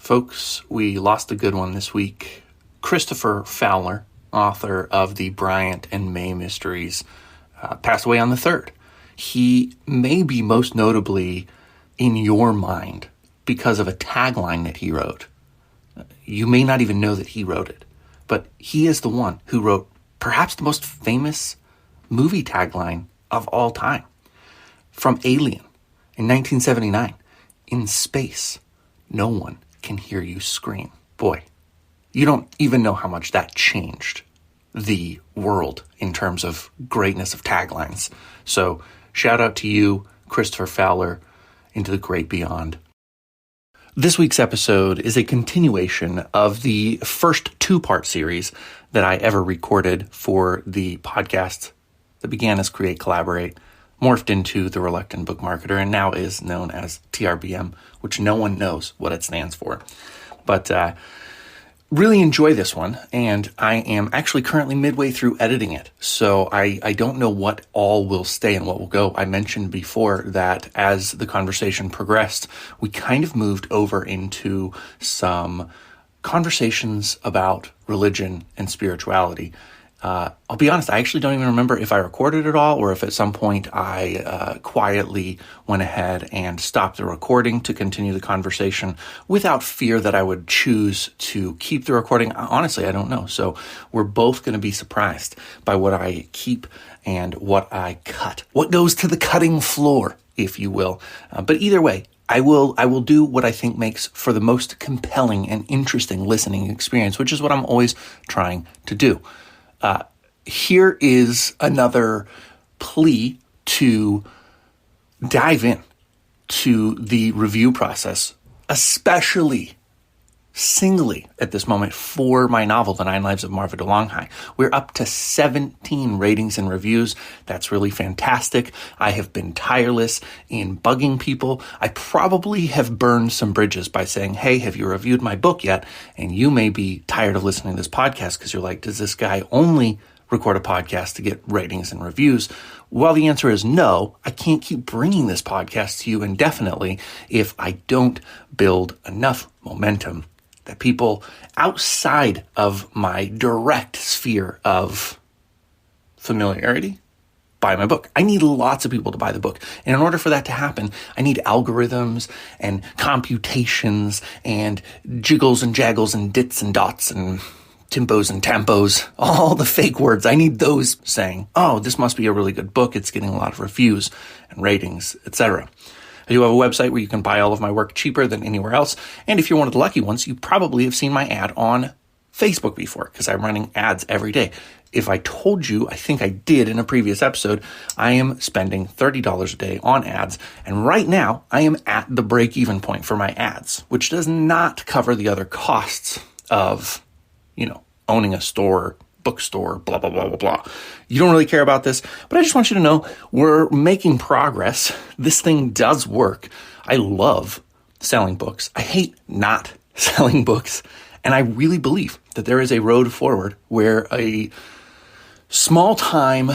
Folks, we lost a good one this week. Christopher Fowler, author of the Bryant and May mysteries, passed away on the 3rd. He may be most notably in your mind because of a tagline that he wrote. You may not even know that he wrote it, but he is the one who wrote perhaps the most famous movie tagline of all time. From Alien in 1979, "In space, no one can hear you scream." Boy, you don't even know how much that changed the world in terms of greatness of taglines. So shout out to you, Christopher Fowler, into the great beyond. This week's episode is a continuation of the first two-part series that I ever recorded for the podcast that began as Create Collaborate, morphed into The Reluctant Book Marketer, and now is known as TRBM, which no one knows what it stands for. But really enjoy this one, and I am actually currently midway through editing it, so I don't know what all will stay and what will go. I mentioned before that as the conversation progressed, we kind of moved over into some conversations about religion and spirituality. I'll be honest, I actually don't even remember if I recorded it all or if at some point I quietly went ahead and stopped the recording to continue the conversation without fear that I would choose to keep the recording. Honestly, I don't know. So we're both going to be surprised by what I keep and what I cut. What goes to the cutting floor, if you will. But either way, I will do what I think makes for the most compelling and interesting listening experience, which is what I'm always trying to do. Here is another plea to dive in to the review process, especially singly at this moment for my novel, The 9 Lives of Marva DeLonghi. We're up to 17 ratings and reviews. That's really fantastic. I have been tireless in bugging people. I probably have burned some bridges by saying, hey, have you reviewed my book yet? And you may be tired of listening to this podcast because you're like, does this guy only record a podcast to get ratings and reviews? Well, the answer is no. I can't keep bringing this podcast to you indefinitely if I don't build enough momentum that people outside of my direct sphere of familiarity buy my book. I need lots of people to buy the book. And in order for that to happen, I need algorithms and computations and jiggles and jaggles and dits and dots and timpos and tampos, all the fake words. I need those saying, oh, this must be a really good book. It's getting a lot of reviews and ratings, etc. I do have a website where you can buy all of my work cheaper than anywhere else. And if you're one of the lucky ones, you probably have seen my ad on Facebook before because I'm running ads every day. If I told you, I think I did in a previous episode, I am spending $30 a day on ads. And right now I am at the break-even point for my ads, which does not cover the other costs of, owning a store, bookstore, blah, blah, blah, blah, blah. You don't really care about this, but I just want you to know we're making progress. This thing does work. I love selling books. I hate not selling books. And I really believe that there is a road forward where a small town,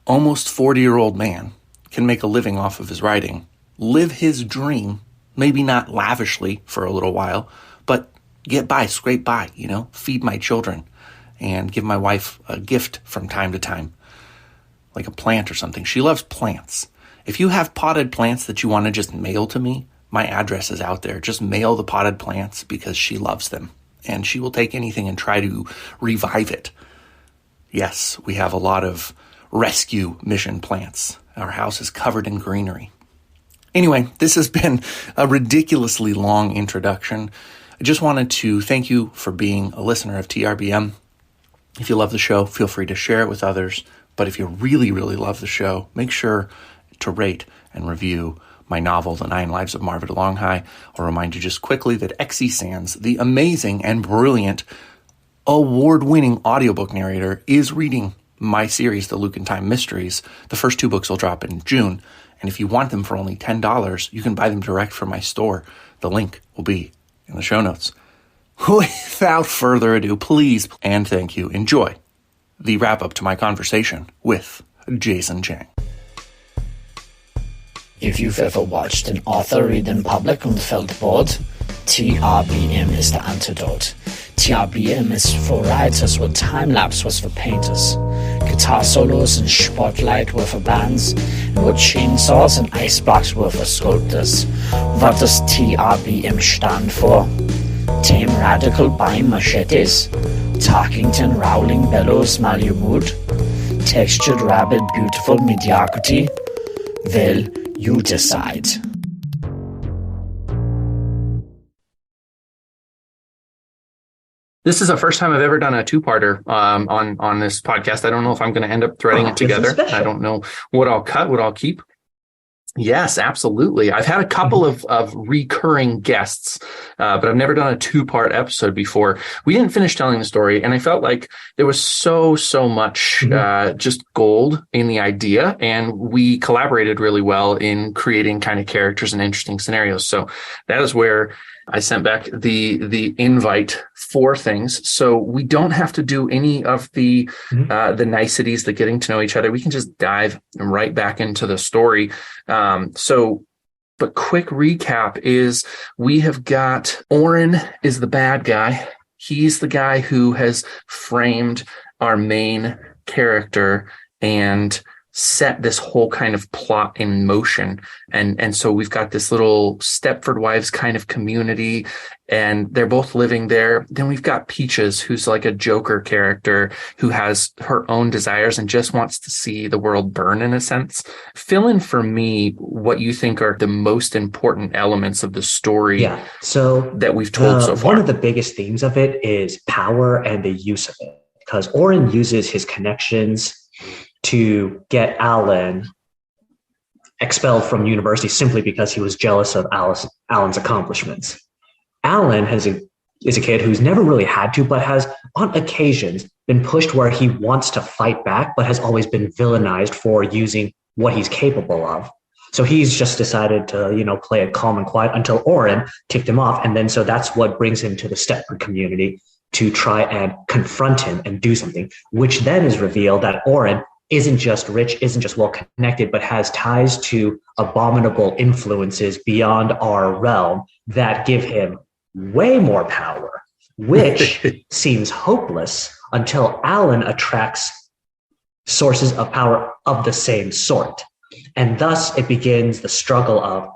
almost 40-year-old man can make a living off of his writing, live his dream, maybe not lavishly for a little while, but get by, scrape by, feed my children and give my wife a gift from time to time, like a plant or something. She loves plants. If you have potted plants that you want to just mail to me, my address is out there. Just mail the potted plants because she loves them and she will take anything and try to revive it. Yes, we have a lot of rescue mission plants. Our house is covered in greenery. Anyway, this has been a ridiculously long introduction. I just wanted to thank you for being a listener of TRBM. If you love the show, feel free to share it with others. But if you really, really love the show, make sure to rate and review my novel, The 9 Lives of Marva DeLonghi. I'll remind you just quickly that Xe Sands, the amazing and brilliant award-winning audiobook narrator, is reading my series, The Luke and Time Mysteries. The first 2 books will drop in June. And if you want them for only $10, you can buy them direct from my store. The link will be in the show notes. Without further ado, please and thank you, enjoy the wrap-up to my conversation with Jason Cheng. If you've ever watched an author read in public and felt bored, TRBM is the antidote. TRBM is for writers what time-lapse was for painters. Guitar solos and spotlight were for bands, and what chainsaws and ice blocks were for sculptors. What does TRBM stand for? Tame radical buying machetes? Tarkington rowling bellows Mali wood? Textured rabid beautiful mediocrity? Well, you decide. This is the first time I've ever done a two-parter on this podcast. I don't know if I'm going to end up threading it together. I don't know what I'll cut, what I'll keep. Yes, absolutely. I've had a couple of recurring guests, but I've never done a two-part episode before. We didn't finish telling the story, and I felt like there was so much just gold in the idea, and we collaborated really well in creating kind of characters and interesting scenarios. So that is where I sent back the invite for things. So we don't have to do any of the niceties, the getting to know each other. We can just dive right back into the story. But quick recap is we have got Oren is the bad guy. He's the guy who has framed our main character and set this whole kind of plot in motion. And so we've got this little Stepford Wives kind of community, and they're both living there. Then we've got Peaches, who's like a Joker character who has her own desires and just wants to see the world burn in a sense. Fill in for me what you think are the most important elements of the story that we've told so far. One of the biggest themes of it is power and the use of it, because Oren uses his connections to get Alan expelled from university simply because he was jealous of Alan's accomplishments. Alan is a kid who's never really had to, but has on occasions been pushed where he wants to fight back, but has always been villainized for using what he's capable of. So he's just decided to, play it calm and quiet until Oren ticked him off. And then so that's what brings him to the Stepford community to try and confront him and do something, which then is revealed that Oren isn't just rich, isn't just well connected, but has ties to abominable influences beyond our realm that give him way more power, which seems hopeless until Alan attracts sources of power of the same sort. And thus it begins the struggle of,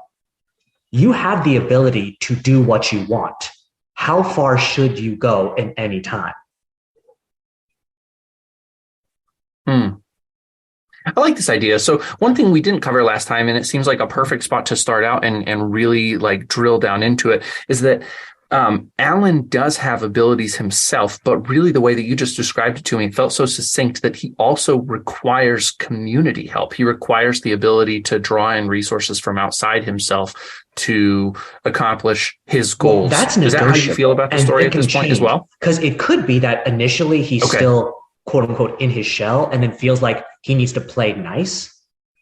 you have the ability to do what you want. How far should you go in any time? I like this idea. So one thing we didn't cover last time, and it seems like a perfect spot to start out and really like drill down into it, is that Alan does have abilities himself, but really the way that you just described it to me felt so succinct that he also requires community help. He requires the ability to draw in resources from outside himself to accomplish his goals. Well, that's is that how you feel about the story at this point as well? Because it could be that initially he's still quote unquote in his shell and then feels like he needs to play nice.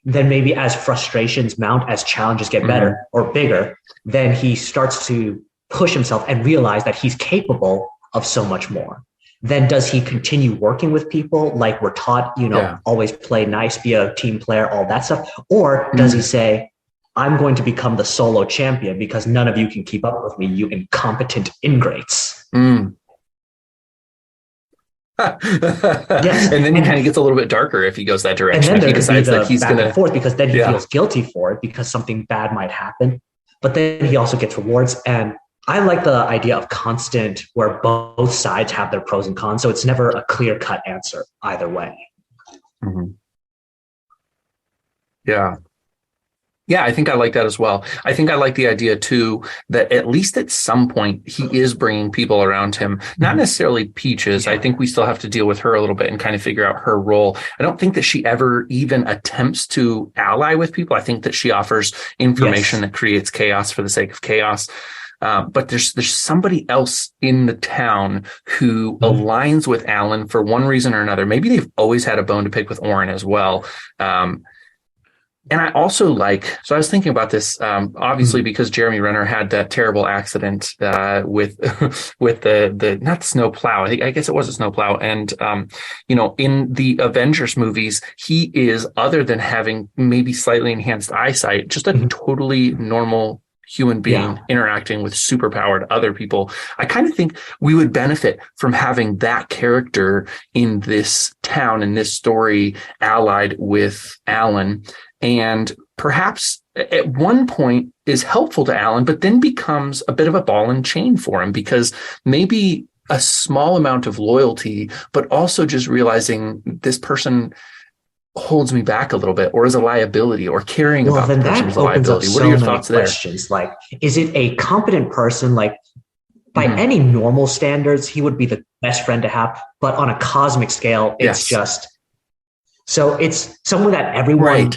Then maybe as frustrations mount, as challenges get better or bigger, then he starts to push himself and realize that he's capable of so much more. Then does he continue working with people like we're taught, always play nice, be a team player, all that stuff? Or does he say, I'm going to become the solo champion because none of you can keep up with me, you incompetent ingrates. Yes. And then he kind of gets a little bit darker if he goes that direction. And then he decides that he's going to forth because then he feels guilty for it because something bad might happen. But then he also gets rewards. And I like the idea of constant where both sides have their pros and cons. So it's never a clear-cut answer either way. Yeah. Yeah, I think I like that as well. I think I like the idea, too, that at least at some point he is bringing people around him, not necessarily Peaches. I think we still have to deal with her a little bit and kind of figure out her role. I don't think that she ever even attempts to ally with people. I think that she offers information that creates chaos for the sake of chaos. But there's somebody else in the town who aligns with Alan for one reason or another. Maybe they've always had a bone to pick with Oren as well. And I also so I was thinking about this, obviously, because Jeremy Renner had that terrible accident with with the not snow plow. I guess it was a snow plow. And, in the Avengers movies, he is, other than having maybe slightly enhanced eyesight, just a totally normal human being interacting with superpowered other people. I kind of think we would benefit from having that character in this town, in this story, allied with Alan, and perhaps at one point is helpful to Alan, but then becomes a bit of a ball and chain for him, because maybe a small amount of loyalty, but also just realizing this person holds me back a little bit, or is a liability, or caring about the person as a liability. What are your thoughts there? Questions like, is it a competent person? Like, by any normal standards, he would be the best friend to have, but on a cosmic scale, it's just, so it's someone that everyone,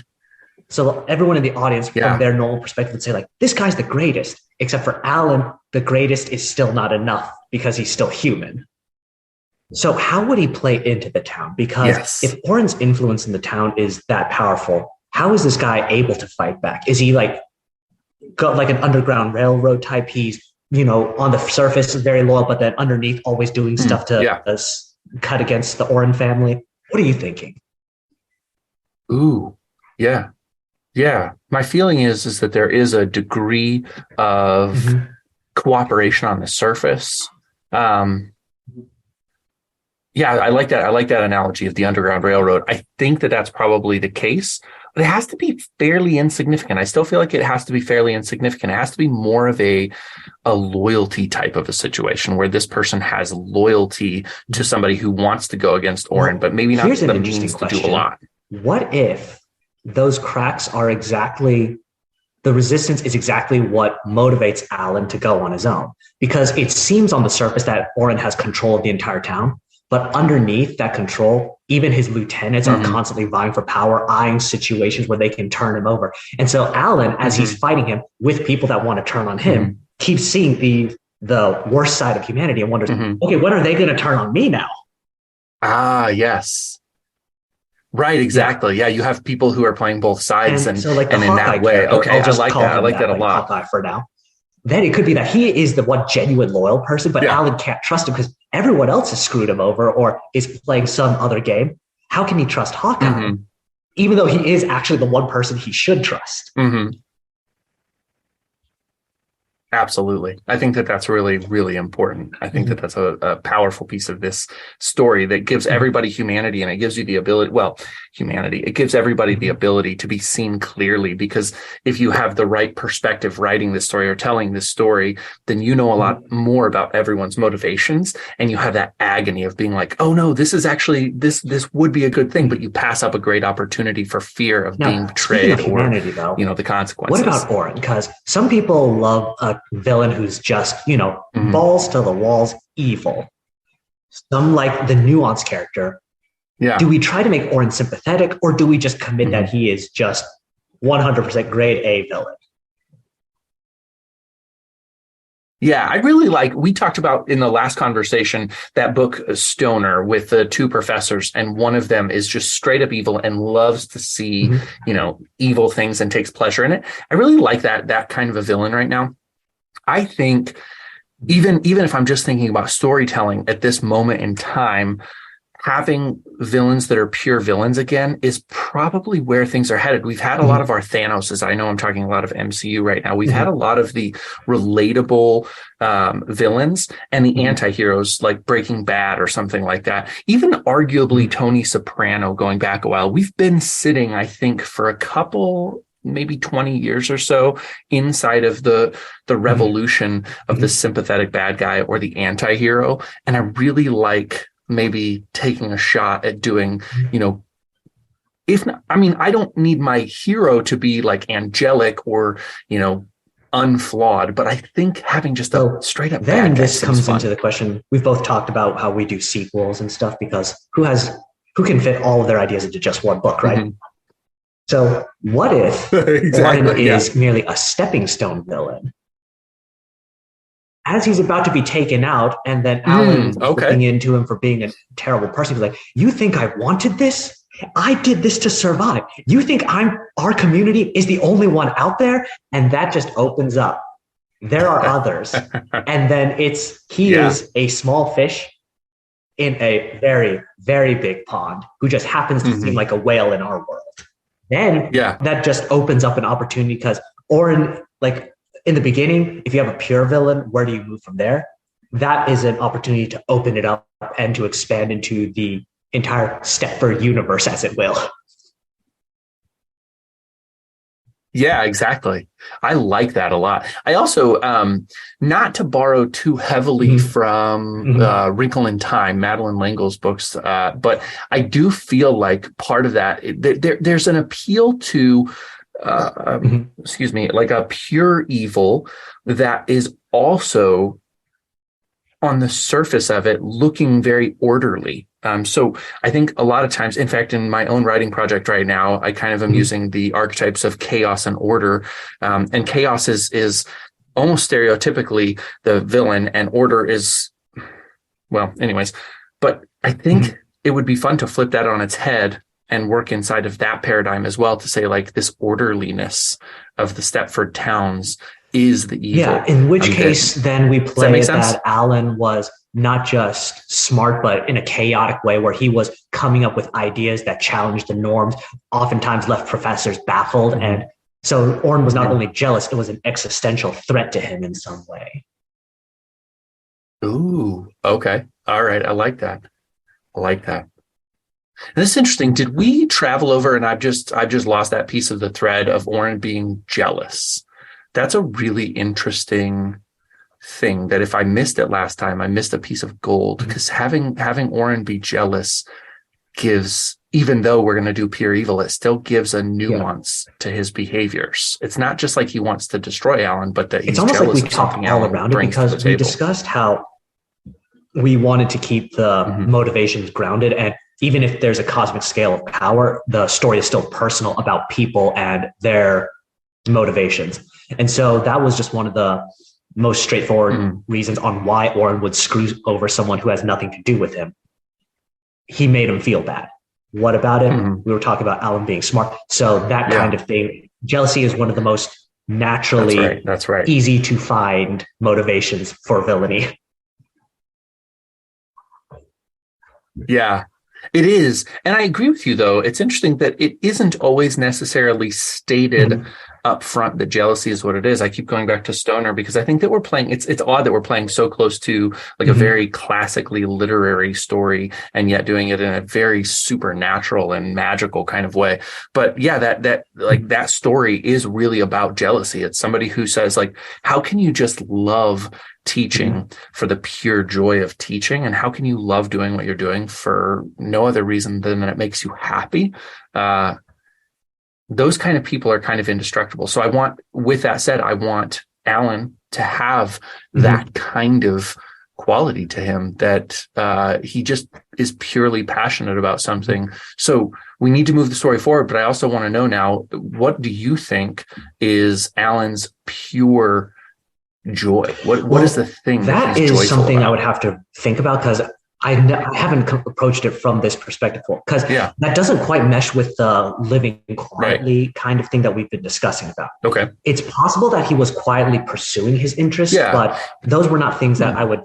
so everyone in the audience from their normal perspective would say, like, this guy's the greatest, except for Alan, the greatest is still not enough because he's still human. So how would he play into the town? Because if Oren's influence in the town is that powerful, how is this guy able to fight back? Is he got like an underground railroad type? He's, on the surface very loyal, but then underneath always doing stuff to cut against the Oren family. What are you thinking? Ooh, yeah. Yeah. My feeling is that there is a degree of cooperation on the surface. Yeah, I like that. I like that analogy of the Underground Railroad. I think that that's probably the case, but it has to be fairly insignificant. I still feel like it has to be fairly insignificant. It has to be more of a loyalty type of a situation where this person has loyalty to somebody who wants to go against Oren, but maybe not the means to do a lot. What if those cracks are exactly, the resistance is exactly what motivates Alan to go on his own? Because it seems on the surface that Oren has control of the entire town. But underneath that control, even his lieutenants are constantly vying for power, eyeing situations where they can turn him over. And so Alan, as he's fighting him with people that want to turn on him, keeps seeing the worst side of humanity and wonders, okay, when are they going to turn on me now? Ah, yes. Right, exactly. Yeah, you have people who are playing both sides, and so and in that way. Okay, I like that. I like that a lot. Hawkeye for now. Then it could be that he is the one genuine loyal person, but Alan can't trust him because everyone else has screwed him over or is playing some other game. How can he trust Hawkeye? Even though he is actually the one person he should trust. Absolutely. I think that that's really, really important. I think that that's a powerful piece of this story that gives everybody humanity, and it gives you the ability, humanity. It gives everybody the ability to be seen clearly, because if you have the right perspective writing this story or telling this story, then you know a lot more about everyone's motivations, and you have that agony of being like, oh no, this is actually, this would be a good thing, but you pass up a great opportunity for fear of being betrayed or, the consequences. What about Oren? Because some people love a villain who's just, balls to the walls evil. Some like the nuanced character. Yeah. Do we try to make Oren sympathetic, or do we just commit that he is just 100% grade A villain? Yeah, I really we talked about in the last conversation, that book Stoner with the two professors, and one of them is just straight up evil and loves to see, evil things and takes pleasure in it. I really like that kind of a villain right now. I think even if I'm just thinking about storytelling at this moment in time, having villains that are pure villains again is probably where things are headed. We've had a lot of our Thanoses. I know I'm talking a lot of MCU right now. We've had a lot of the relatable villains and the anti-heroes like Breaking Bad or something like that. Even arguably Tony Soprano going back a while. We've been sitting, I think, for a couple, maybe 20 years or so inside of the revolution of the sympathetic bad guy or the anti-hero. And I really like maybe taking a shot at doing, if not, I don't need my hero to be like angelic or, unflawed, but I think having just a straight up then bad guy this comes into the question. We've both talked about how we do sequels and stuff, because who can fit all of their ideas into just one book, right? So what if Oren is merely a stepping stone villain? As he's about to be taken out, and then Alan looking into him for being a terrible person, he's like, you think I wanted this? I did this to survive. You think our community is the only one out there? And that just opens up. There are others. And then he is a small fish in a very, very big pond who just happens to seem like a whale in our world. Then that just opens up an opportunity because Oren, like in the beginning, if you have a pure villain, where do you move from there? That is an opportunity to open it up and to expand into the entire Stepford universe, as it will. Yeah, exactly. I like that a lot. I also, not to borrow too heavily from Wrinkle in Time, Madeleine L'Engle's books, but I do feel like part of that, there's an appeal to, like a pure evil that is also on the surface of it looking very orderly. So I think a lot of times, in fact, in my own writing project right now, I kind of am using the archetypes of chaos and order. And chaos is almost stereotypically the villain, and order is, well, anyways. But I think it would be fun to flip that on its head and work inside of that paradigm as well, to say like this orderliness of the Stepford towns is the evil. Yeah, in which case then we play that Alan was not just smart, but in a chaotic way where he was coming up with ideas that challenged the norms, oftentimes left professors baffled. And so Oren was not only jealous, it was an existential threat to him in some way. Ooh, okay. All right. I like that. And this is interesting. Did we travel over, and I've just lost that piece of the thread of Oren being jealous? That's a really interesting thing that if I missed it last time, I missed a piece of gold, because having Oren be jealous gives, even though we're going to do pure evil, it still gives a nuance to his behaviors. It's not just like he wants to destroy Alan, but that he's almost jealous like we talked all around it, because we discussed how we wanted to keep the motivations grounded. And even if there's a cosmic scale of power, the story is still personal about people and their motivations. And so that was just one of the most straightforward reasons on why Oren would screw over someone who has nothing to do with him. He made him feel bad. What about it? We were talking about Alan being smart. So that kind of thing. Jealousy is one of the most naturally That's right. easy to find motivations for villainy. Yeah, it is. And I agree with you, though. It's interesting that it isn't always necessarily stated up front that jealousy is what it is. I keep going back to Stoner because I think that we're playing, it's odd that we're playing so close to like a very classically literary story and yet doing it in a very supernatural and magical kind of way. But yeah, that story is really about jealousy. It's somebody who says like, how can you just love teaching for the pure joy of teaching? And how can you love doing what you're doing for no other reason than that it makes you happy? Those kind of people are kind of indestructible. So with that said, I want Alan to have that kind of quality to him, that he just is purely passionate about something. So we need to move the story forward. But I also want to know now, what do you think is Alan's pure joy? What is the thing that he's is something about? I would have to think about, because I haven't approached it from this perspective before, because that doesn't quite mesh with the living quietly kind of thing that we've been discussing about. Okay. It's possible that he was quietly pursuing his interests, but those were not things that I would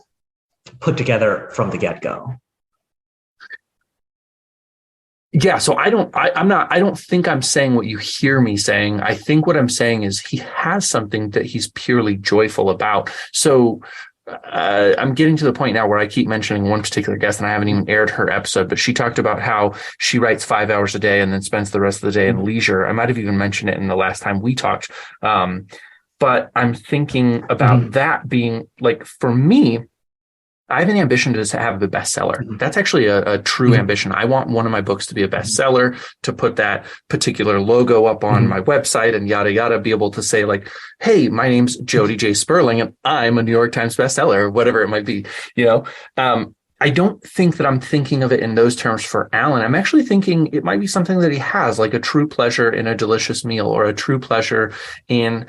put together from the get-go. Yeah, so I don't think I'm saying what you hear me saying. I think what I'm saying is he has something that he's purely joyful about. So I'm getting to the point now where I keep mentioning one particular guest, and I haven't even aired her episode, but she talked about how she writes 5 hours a day and then spends the rest of the day in leisure. I might have even mentioned it in the last time we talked. But I'm thinking about that being like, for me, I have an ambition to have a bestseller. That's actually a true ambition. I want one of my books to be a bestseller, to put that particular logo up on my website and yada, yada, be able to say like, hey, my name's Jody J. Sperling and I'm a New York Times bestseller, or whatever it might be, I don't think that I'm thinking of it in those terms for Alan. I'm actually thinking it might be something that he has, like a true pleasure in a delicious meal, or a true pleasure in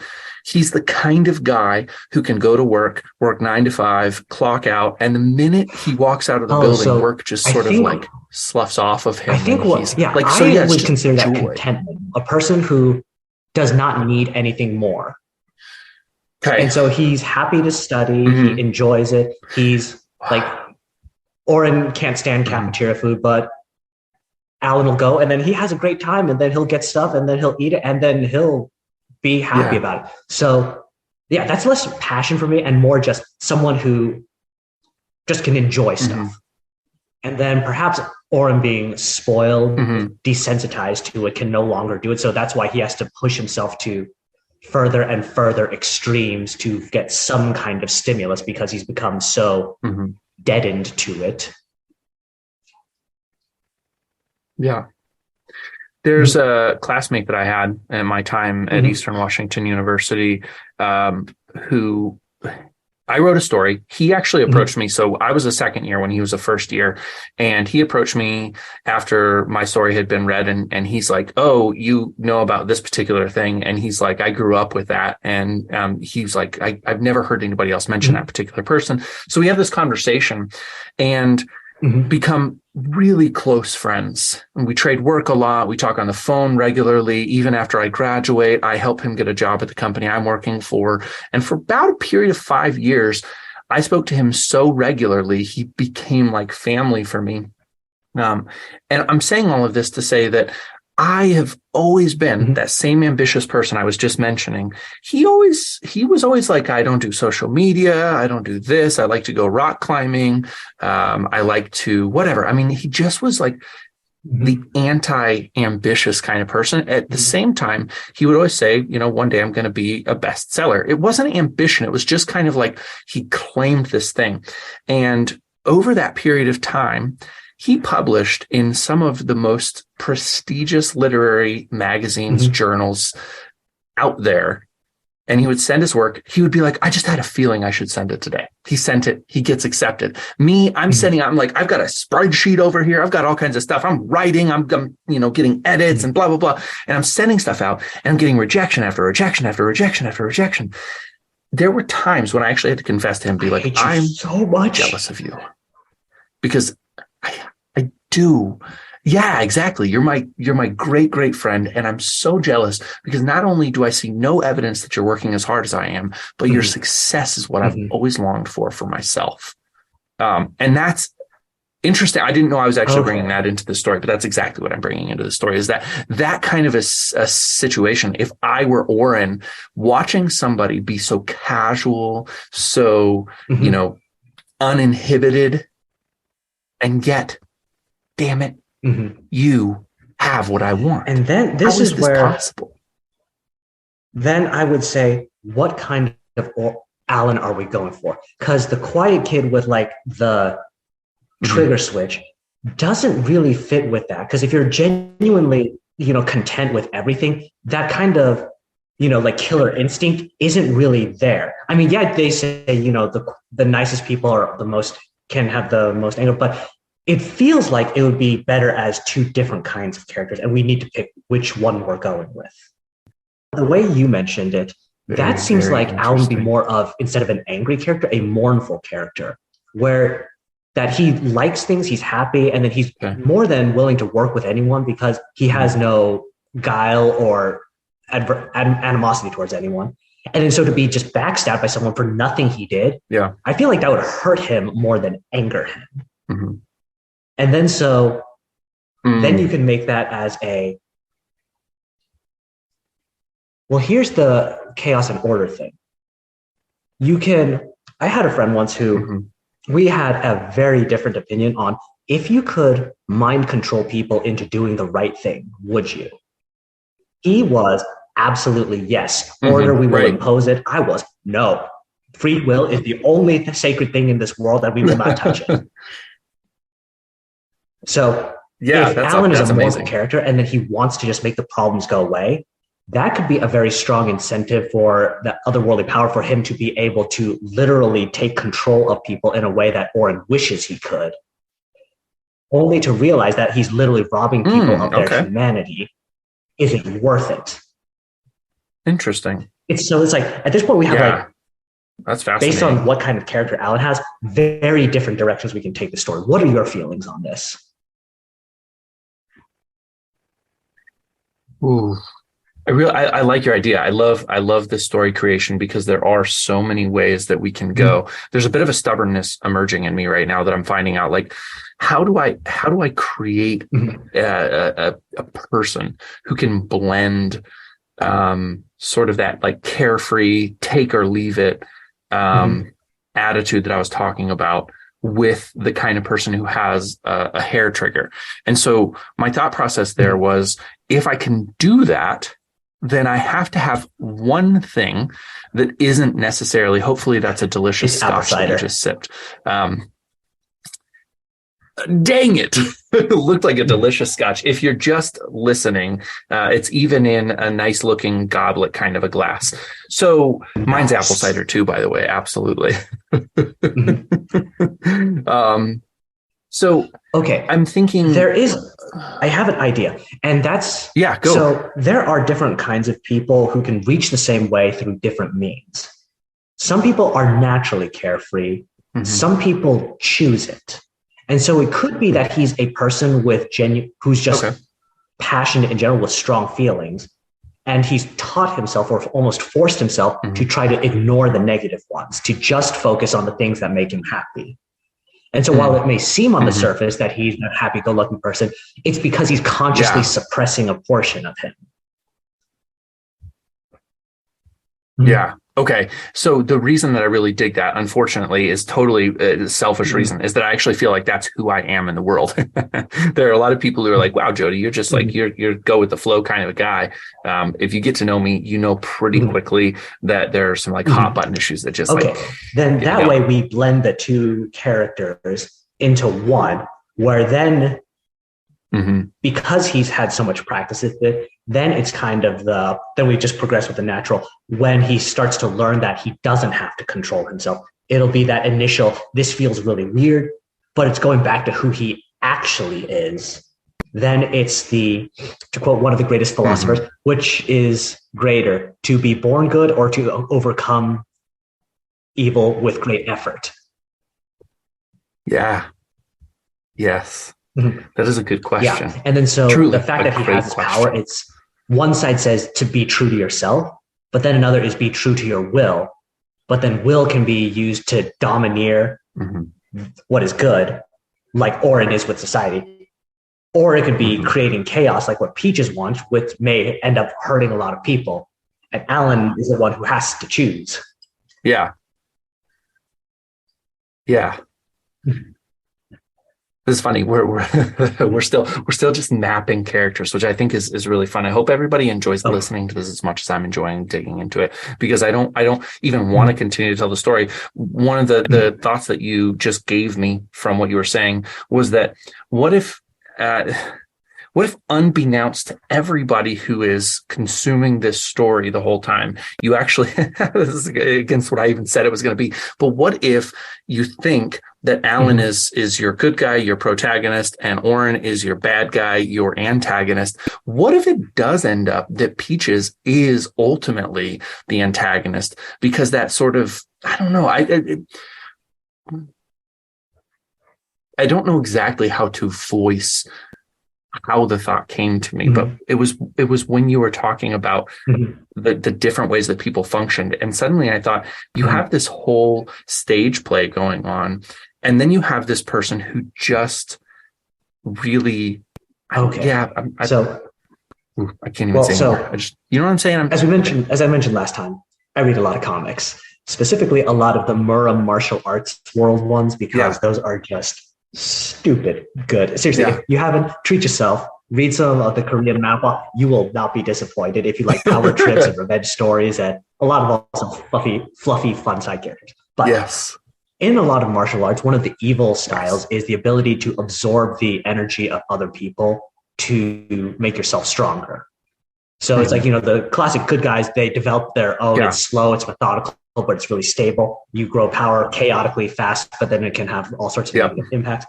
He's the kind of guy who can go to work 9 to 5, clock out, and the minute he walks out of the building, so work just I sort of think- like sloughs off of him. I think and what, he's yeah, like, I so yeah, it's would just consider that joy. contentment. A person who does not need anything more. Okay. And so he's happy to study. Mhm. He enjoys it. He's like, Oren can't stand cafeteria food, but Alan will go, and then he has a great time, and then he'll get stuff, and then he'll eat it, and then he'll be happy Yeah. about it. So yeah, that's less passion for me and more just someone who just can enjoy stuff. And then perhaps Oren being spoiled, desensitized to it, can no longer do it. So that's why he has to push himself to further and further extremes to get some kind of stimulus because he's become so deadened to it. Yeah. There's a classmate that I had in my time at Eastern Washington University who I wrote a story. He actually approached me. So I was a second year when he was a first year. And he approached me after my story had been read. And he's like, oh, you know about this particular thing. And he's like, I grew up with that. And he's like, I've never heard anybody else mention that particular person. So we have this conversation and become really close friends. And we trade work a lot. We talk on the phone regularly. Even after I graduate, I help him get a job at the company I'm working for. And for about a period of 5 years, I spoke to him so regularly, he became like family for me. And I'm saying all of this to say that I have always been that same ambitious person I was just mentioning. He was always like, I don't do social media. I don't do this. I like to go rock climbing. I like to whatever. I mean, he just was like the anti-ambitious kind of person. At the same time, he would always say, you know, one day I'm going to be a bestseller. It wasn't ambition. It was just kind of like he claimed this thing. And over that period of time, he published in some of the most prestigious literary magazines, journals out there. And he would send his work. He would be like, I just had a feeling I should send it today. He sent it. He gets accepted. Me, I'm sending out. I'm like, I've got a spreadsheet over here. I've got all kinds of stuff. I'm writing. I'm getting edits and blah, blah, blah. And I'm sending stuff out and I'm getting rejection after rejection after rejection after rejection. There were times when I actually had to confess to him, be like, I'm so much jealous of you because I do. Yeah, exactly. You're my great, great friend. And I'm so jealous because not only do I see no evidence that you're working as hard as I am, but your success is what I've always longed for myself. And that's interesting. I didn't know I was actually bringing that into the story, but that's exactly what I'm bringing into the story is that kind of a situation. If I were Oren, watching somebody be so casual, so, uninhibited, and yet, damn it, you have what I want. And then this is where possible. Then I would say, what kind of Alan are we going for? Because the quiet kid with like the trigger switch doesn't really fit with that. Because if you're genuinely, content with everything, that kind of, like killer instinct isn't really there. I mean, yeah, they say, the nicest people are can have the most anger, but it feels like it would be better as two different kinds of characters, and we need to pick which one we're going with. The way you mentioned it, that seems like Alan would be more of, instead of an angry character, a mournful character, where that he likes things, he's happy, and then he's more than willing to work with anyone because he has no guile or animosity towards anyone. And then so to be just backstabbed by someone for nothing he did, I feel like that would hurt him more than anger him. And then then you can make that as here's the chaos and order thing. I had a friend once who we had a very different opinion on if you could mind control people into doing the right thing, would you? He was absolutely yes. Order, we will impose it. I was no. Free will is the only sacred thing in this world that we will not touch it. So if Alan is a mournful character and then he wants to just make the problems go away, that could be a very strong incentive for the otherworldly power for him to be able to literally take control of people in a way that Oren wishes he could, only to realize that he's literally robbing people of their humanity isn't worth it. Interesting. it's like at this point we have like, that's fascinating. based on what kind of character Alan has, very different directions we can take the story. What are your feelings on this? Ooh. I like your idea. I love this story creation because there are so many ways that we can go. There's a bit of a stubbornness emerging in me right now that I'm finding out, like, how do I create a person who can blend sort of that like carefree, take or leave it attitude that I was talking about with the kind of person who has a hair trigger. And so my thought process there was, if I can do that, then I have to have one thing that isn't necessarily, hopefully that's a delicious scotch that you just sipped. Dang it. It looked like a delicious scotch. If you're just listening, it's even in a nice looking goblet kind of a glass. So mine's apple cider too, by the way. Absolutely. So okay, I'm thinking I have an idea, and that's go. So there are different kinds of people who can reach the same way through different means. Some people are naturally carefree. Some people choose it. And so it could be that he's a person with who's just passionate in general with strong feelings. And he's taught himself or almost forced himself to try to ignore the negative ones, to just focus on the things that make him happy. And so while it may seem on the surface that he's a happy-go-lucky person, it's because he's consciously suppressing a portion of him. Yeah. Okay. So the reason that I really dig that, unfortunately, is totally a selfish reason, is that I actually feel like that's who I am in the world. There are a lot of people who are like, wow, Jody, you're just like, you're go with the flow kind of a guy. If you get to know me, you know pretty quickly that there are some like hot button issues that just then that way we blend the two characters into one, where then because he's had so much practice with it, then it's kind of then we just progress with the natural. When he starts to learn that he doesn't have to control himself, it'll be that initial, this feels really weird, but it's going back to who he actually is. Then it's to quote one of the greatest philosophers, which is greater, to be born good or to overcome evil with great effort? Yeah. Yes. That is a good question. Yeah. And then so the fact that he has this power, it's one side says to be true to yourself, but then another is be true to your will. But then will can be used to domineer what is good, like Oren is with society. Or it could be creating chaos, like what Peaches wants, which may end up hurting a lot of people. And Alan is the one who has to choose. Yeah. Yeah. This is funny. We're still just mapping characters, which I think is really fun. I hope everybody enjoys listening to this as much as I'm enjoying digging into it, because I don't even want to continue to tell the story. One of the thoughts that you just gave me from what you were saying was that what if unbeknownst to everybody who is consuming this story the whole time, you actually, this is against what I even said it was going to be, but what if you think that Alan is your good guy, your protagonist, and Oren is your bad guy, your antagonist? What if it does end up that Peaches is ultimately the antagonist? Because that sort of, I don't know, I don't know exactly how to voice how the thought came to me, but it was when you were talking about the different ways that people functioned. And suddenly I thought, you have this whole stage play going on, and then you have this person who just really, I can't even say more. You know what I'm saying? As I mentioned last time, I read a lot of comics, specifically a lot of the Muram martial arts world ones, because those are just stupid good. Seriously, if you haven't, treat yourself. Read some of the Korean manhwa. You will not be disappointed if you like power trips and revenge stories and a lot of awesome, fluffy, fun side characters. But in a lot of martial arts, one of the evil styles is the ability to absorb the energy of other people to make yourself stronger. So it's like, the classic good guys, they develop their own. It's slow, it's methodical, but it's really stable. You grow power chaotically fast, but then it can have all sorts of negative impacts.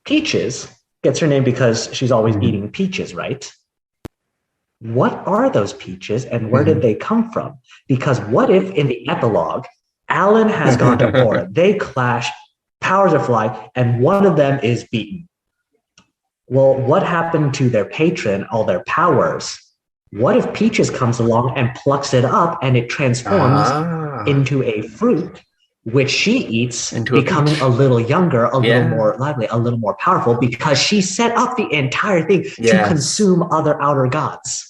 Peaches gets her name because she's always eating peaches, right? what are those peaches and where did they come from? Because what if in the epilogue, Alan has gone to war, they clash, powers are fly, and one of them is beaten? Well, what happened to their patron, all their powers? What if Peaches comes along and plucks it up and it transforms into a fruit, which she eats, becoming a little younger, a little more lively, a little more powerful, because she set up the entire thing to consume other outer gods?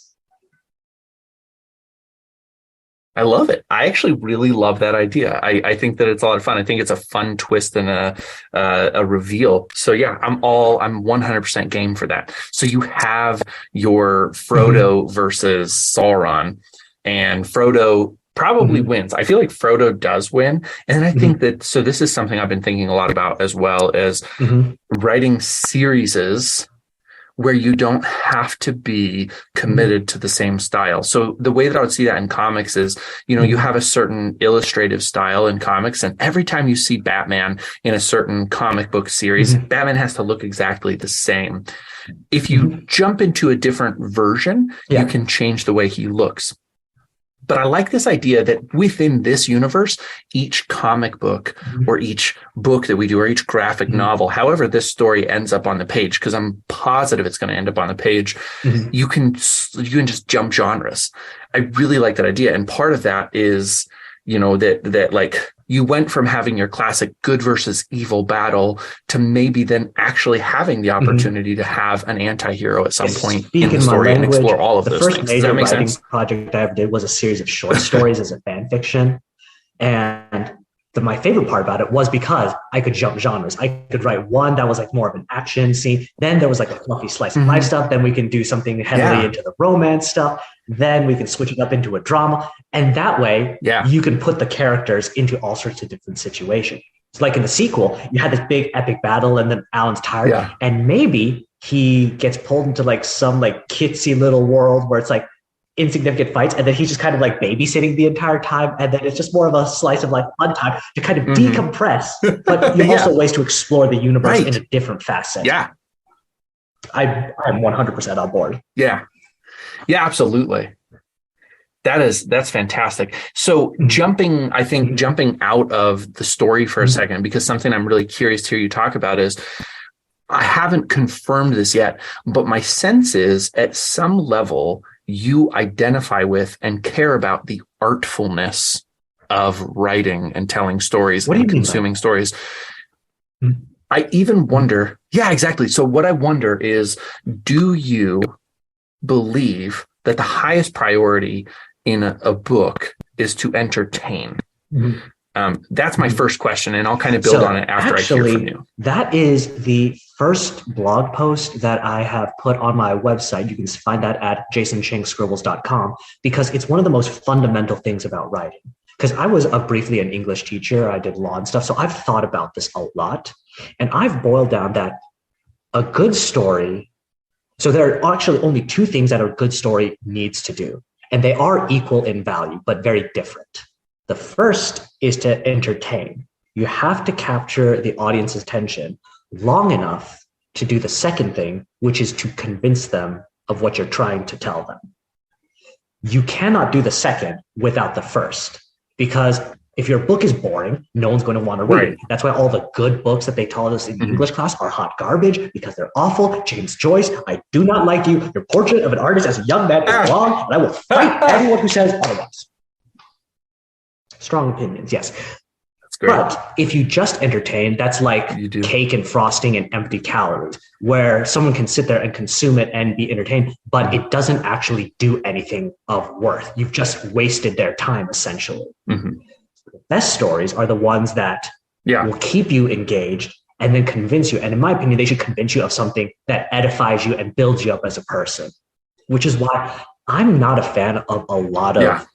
I love it. I actually really love that idea. I think that it's a lot of fun. I think it's a fun twist and a reveal. So yeah, I'm 100% game for that. So you have your Frodo versus Sauron, and Frodo probably wins. I feel like Frodo does win. And I think that, so this is something I've been thinking a lot about, as well as writing series where you don't have to be committed to the same style. So the way that I would see that in comics is, you have a certain illustrative style in comics, and every time you see Batman in a certain comic book series, Batman has to look exactly the same. If you jump into a different version, you can change the way he looks. But I like this idea that within this universe, each comic book or each book that we do, or each graphic novel, however this story ends up on the page, because I'm positive it's going to end up on the page, you can just jump genres. I really like that idea. And part of that is, that like you went from having your classic good versus evil battle to maybe then actually having the opportunity to have an anti-hero at some point in the story and explore all of those things. The first major writing project I ever did was a series of short stories as a fan fiction. And my favorite part about it was because I could jump genres. I could write one that was like more of an action scene. Then there was like a fluffy slice of life stuff. Then we can do something heavily into the romance stuff. Then we can switch it up into a drama. And that way you can put the characters into all sorts of different situations. It's like in the sequel, you had this big epic battle and then Alan's tired. And maybe he gets pulled into like some like kitsy little world where it's like insignificant fights, and then he's just kind of like babysitting the entire time, and then it's just more of a slice of life fun time to kind of decompress, but you also ways to explore the universe in a different facet. I'm 100% on board. Yeah, absolutely. That's fantastic. So jumping out of the story for a second, because something I'm really curious to hear you talk about is, I haven't confirmed this yet, but my sense is at some level you identify with and care about the artfulness of writing and telling stories and consuming stories. I even wonder, exactly. So what I wonder is, do you believe that the highest priority in a book is to entertain? That's my first question, and I'll kind of build on it after I hear from you. That is the first blog post that I have put on my website. You can find that at jasonchengscribbles.com, because it's one of the most fundamental things about writing. Because I was briefly an English teacher, I did law and stuff, so I've thought about this a lot, and I've boiled down that a good story, so there are actually only two things that a good story needs to do, and they are equal in value, but very different. The first is to entertain. You have to capture the audience's attention long enough to do the second thing, which is to convince them of what you're trying to tell them. You cannot do the second without the first, because if your book is boring, no one's going to want to read it. That's why all the good books that they taught us in English class are hot garbage, because they're awful. James Joyce, I do not like you. Your portrait of an artist as a young man is wrong, and I will fight anyone who says otherwise. Strong opinions, yes. That's great. But if you just entertain, that's like cake and frosting and empty calories, where someone can sit there and consume it and be entertained, but it doesn't actually do anything of worth. You've just wasted their time, essentially. The best stories are the ones that will keep you engaged and then convince you. And in my opinion, they should convince you of something that edifies you and builds you up as a person, which is why I'm not a fan of a lot of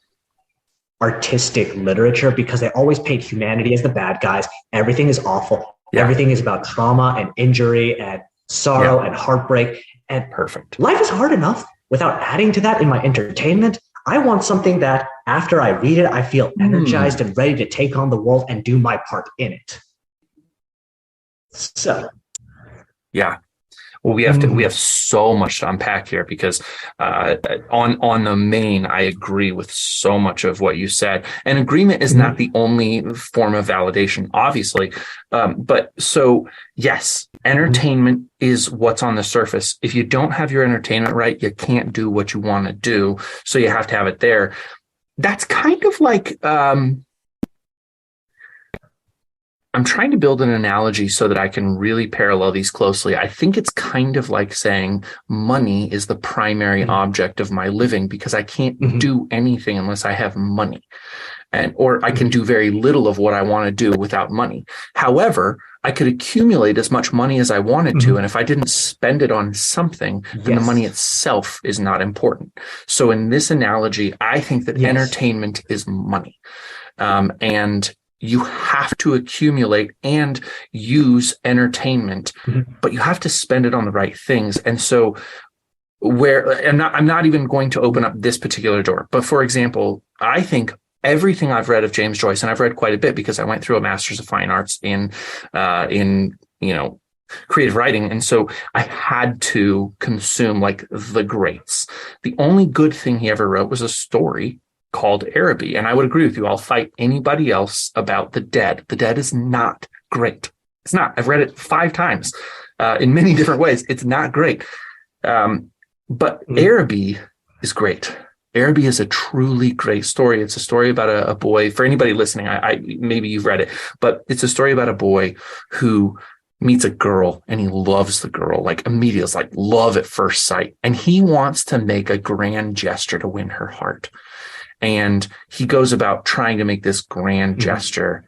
artistic literature, because they always paint humanity as the bad guys. Everything is awful. Everything is about trauma and injury and sorrow and heartbreak. And life is hard enough without adding to that in my entertainment. I want something that after I read it, I feel energized and ready to take on the world and do my part in it. So. Well, we have so much to unpack here because on the main, I agree with so much of what you said. And agreement is not the only form of validation, obviously. But so, yes, entertainment is what's on the surface. If you don't have your entertainment right, you can't do what you want to do. So you have to have it there. That's kind of like I'm trying to build an analogy so that I can really parallel these closely. I think it's kind of like saying money is the primary object of my living because I can't do anything unless I have money. Or I can do very little of what I want to do without money. However, I could accumulate as much money as I wanted to. And if I didn't spend it on something, then the money itself is not important. So in this analogy, I think that entertainment is money. And you have to accumulate and use entertainment, but you have to spend it on the right things. And so I'm not even going to open up this particular door, but for example, I think everything I've read of James Joyce, and I've read quite a bit because I went through a Master's of Fine Arts in creative writing. And so I had to consume like the greats. The only good thing he ever wrote was a story called Araby. And I would agree with you. I'll fight anybody else about The Dead. The Dead is not great. It's not. I've read it 5 times in many different ways. It's not great. But Araby is great. Araby is a truly great story. It's a story about a boy. For anybody listening, I maybe you've read it, but it's a story about a boy who meets a girl and he loves the girl like immediately. It's like love at first sight. And he wants to make a grand gesture to win her heart. And he goes about trying to make this grand gesture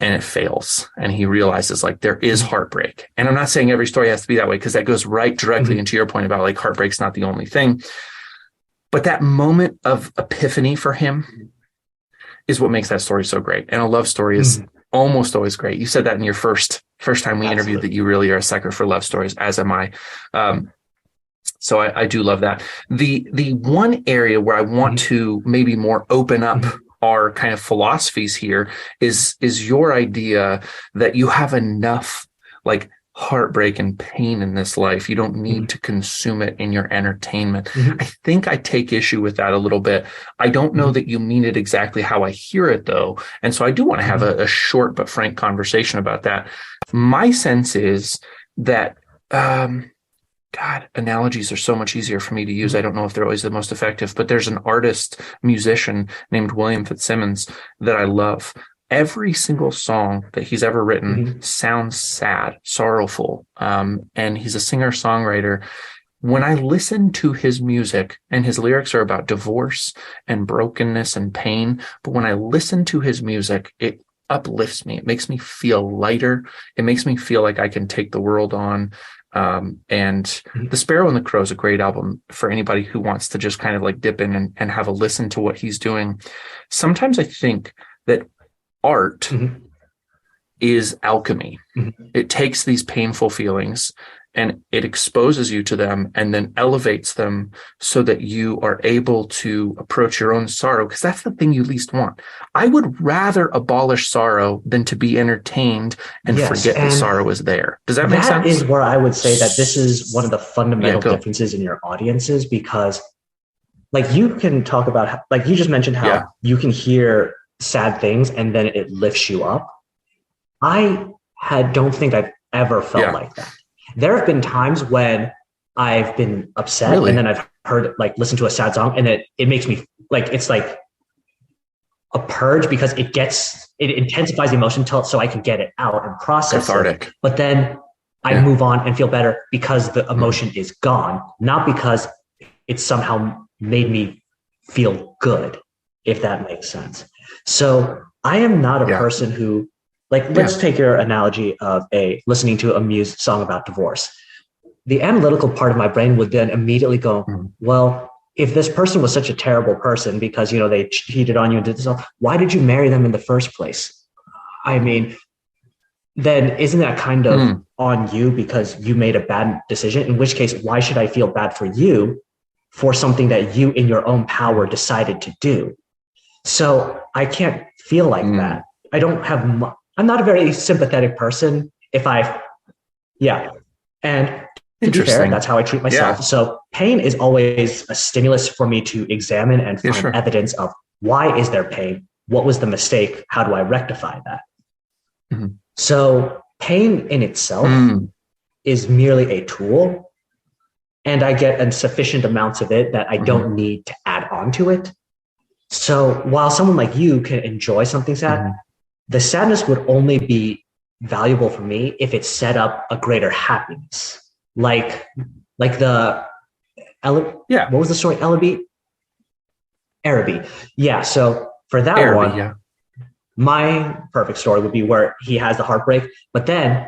and it fails. And he realizes like there is heartbreak. And I'm not saying every story has to be that way because that goes right directly into your point about like heartbreak's not the only thing. But that moment of epiphany for him is what makes that story so great. And a love story is almost always great. You said that in your first time we interviewed that you really are a sucker for love stories, as am I. So I do love that. The one area where I want to maybe more open up our kind of philosophies here is your idea that you have enough like heartbreak and pain in this life. You don't need to consume it in your entertainment. I think I take issue with that a little bit. I don't know that you mean it exactly how I hear it though. And so I do want to have a short but frank conversation about that. My sense is that, God, analogies are so much easier for me to use. I don't know if they're always the most effective, but there's an artist, musician named William Fitzsimmons that I love. Every single song that he's ever written sounds sad, sorrowful. And he's a singer-songwriter. When I listen to his music, and his lyrics are about divorce and brokenness and pain, but when I listen to his music, it uplifts me. It makes me feel lighter. It makes me feel like I can take the world on. And The Sparrow and the Crow is a great album for anybody who wants to just kind of like dip in and have a listen to what he's doing. Sometimes I think that art is alchemy. It takes these painful feelings and it exposes you to them and then elevates them so that you are able to approach your own sorrow, because that's the thing you least want. I would rather abolish sorrow than to be entertained and forget that sorrow is there. Does that make sense? That is where I would say that this is one of the fundamental differences in your audiences, because like you can talk about, like you just mentioned how you can hear sad things and then it lifts you up. I don't think I've ever felt like that. There have been times when I've been upset and then I've listened to a sad song and it makes me like, it's like a purge because it intensifies the emotion so I can get it out and process it. But then I move on and feel better because the emotion is gone, not because it somehow made me feel good, if that makes sense. So I am not a person who, like, let's take your analogy of listening to a song about divorce. The analytical part of my brain would then immediately go, well, if this person was such a terrible person because, you know, they cheated on you and did this, why did you marry them in the first place? I mean, then isn't that kind of on you because you made a bad decision? In which case, why should I feel bad for you for something that you in your own power decided to do? So I can't feel like that. I don't have, I'm not a very sympathetic person and To be fair, Interesting. that's how I treat myself. Yeah. So pain is always a stimulus for me to examine and Yeah, find sure. evidence of why is there pain? What was the mistake? How do I rectify that? Mhm. So pain in itself is merely a tool, and I get sufficient amounts of it that I don't need to add on to it. So while someone like you can enjoy something sad, the sadness would only be valuable for me if it set up a greater happiness. Like the Yeah. what was the story? Araby. Yeah. So for that Araby, one, yeah. my perfect story would be where he has the heartbreak, but then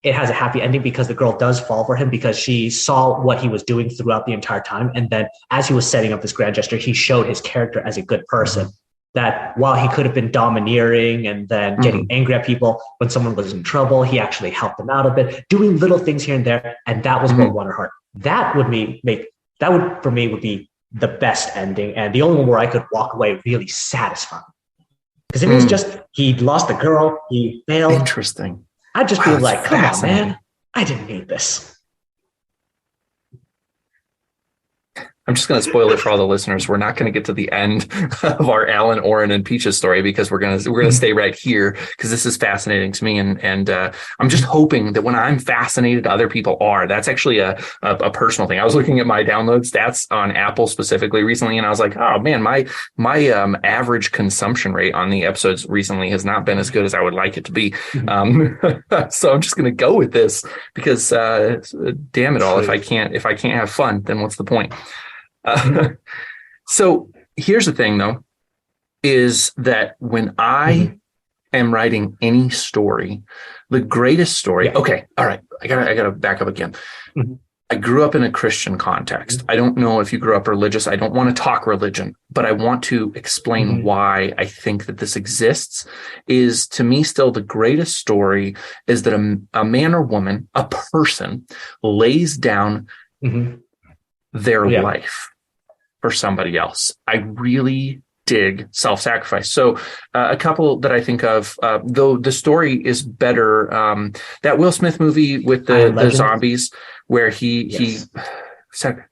it has a happy ending because the girl does fall for him because she saw what he was doing throughout the entire time. And then as he was setting up this grand gesture, he showed his character as a good person. That while he could have been domineering and then getting angry at people when someone was in trouble, he actually helped them out a bit, doing little things here and there. And that was what won her heart. That would for me would be the best ending and the only one where I could walk away really satisfied. Because if it was just he lost the girl, he failed. Interesting. I'd just be like, come on, man. I didn't need this. I'm just going to spoil it for all the listeners. We're not going to get to the end of our Alan, Oren, and Peach's story because we're going to stay right here because this is fascinating to me, and I'm just hoping that when I'm fascinated, other people are. That's actually a personal thing. I was looking at my download stats on Apple specifically recently, and I was like, oh man, my average consumption rate on the episodes recently has not been as good as I would like it to be. So I'm just going to go with this because damn it all, if I can't have fun, then what's the point? So here's the thing though, is that when I am writing any story, the greatest story. Yeah. Okay. All right. I gotta back up again. I grew up in a Christian context. I don't know if you grew up religious. I don't want to talk religion, but I want to explain why I think that this exists. Is to me still the greatest story is that a man or woman, a person lays down their life for somebody else. I really dig self-sacrifice. So a couple that I think of, though the story is better, that Will Smith movie with the zombies where he said,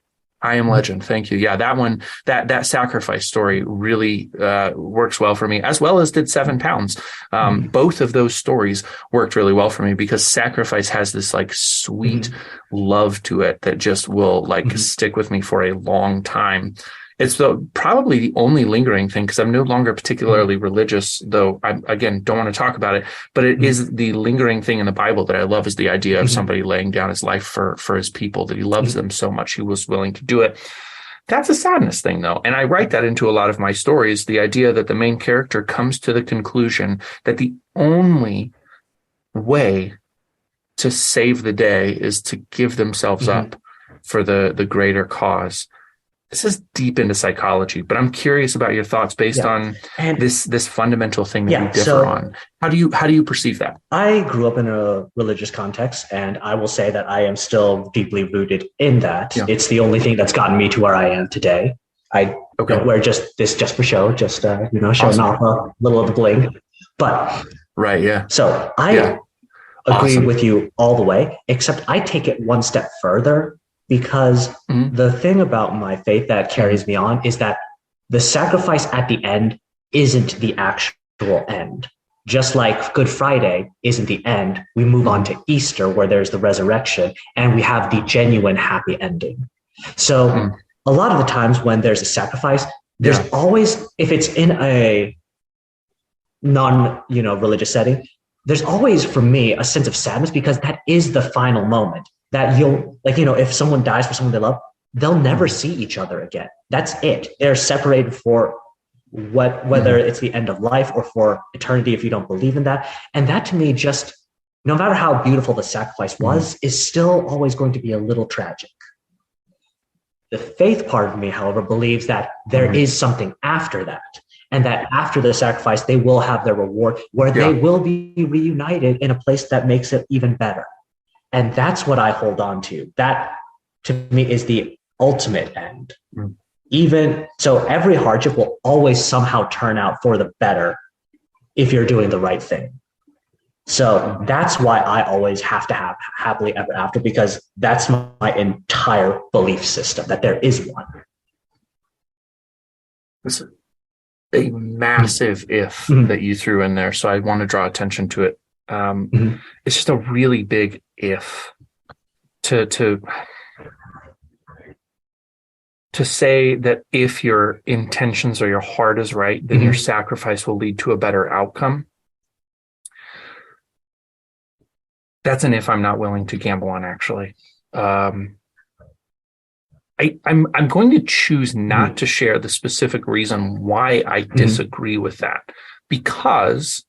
I Am Legend. Thank you. Yeah, that one, that sacrifice story really works well for me, as well as did 7 Pounds. Both of those stories worked really well for me because sacrifice has this like sweet love to it that just will like stick with me for a long time. It's probably the only lingering thing because I'm no longer particularly religious, though I, again, don't want to talk about it. But it is the lingering thing in the Bible that I love is the idea of somebody laying down his life for his people, that he loves them so much he was willing to do it. That's a sadness thing, though. And I write that into a lot of my stories, the idea that the main character comes to the conclusion that the only way to save the day is to give themselves up for the greater cause. This is deep into psychology, but I'm curious about your thoughts based on this fundamental thing that we differ on. How do you perceive that? I grew up in a religious context, and I will say that I am still deeply rooted in that. Yeah. It's the only thing that's gotten me to where I am today. I don't wear just for show, just showing off a little of the bling. But so I agree with you all the way, except I take it one step further. Because the thing about my faith that carries me on is that the sacrifice at the end isn't the actual end. Just like Good Friday isn't the end, we move on to Easter where there's the resurrection and we have the genuine happy ending. So a lot of the times when there's a sacrifice, there's always, if it's in a non-religious setting, there's always for me a sense of sadness because that is the final moment. That if someone dies for someone they love, they'll never see each other again. That's it. They're separated for whether it's the end of life or for eternity if you don't believe in that. And that to me, just no matter how beautiful the sacrifice was, is still always going to be a little tragic. The faith part of me, however, believes that there is something after that. And that after the sacrifice, they will have their reward where they will be reunited in a place that makes it even better. And that's what I hold on to. That, to me, is the ultimate end. Even so, every hardship will always somehow turn out for the better if you're doing the right thing. So that's why I always have to have happily ever after, because that's my entire belief system that there is one. This is a massive if that you threw in there, so I want to draw attention to it. It's just a really big if to say that if your intentions or your heart is right, then your sacrifice will lead to a better outcome. That's an if I'm not willing to gamble on, actually. I'm going to choose not to share the specific reason why I disagree with that, because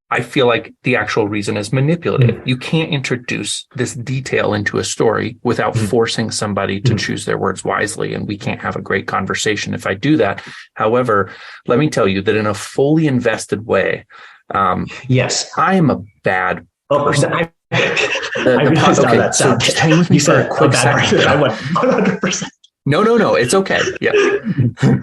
I feel like the actual reason is manipulative. You can't introduce this detail into a story without forcing somebody to choose their words wisely, and we can't have a great conversation if I do that. However, let me tell you that in a fully invested way, yes, I am a bad person. I realized how that sounded. So just hang with me for a quick second. I went 100%. No, it's okay. Yeah.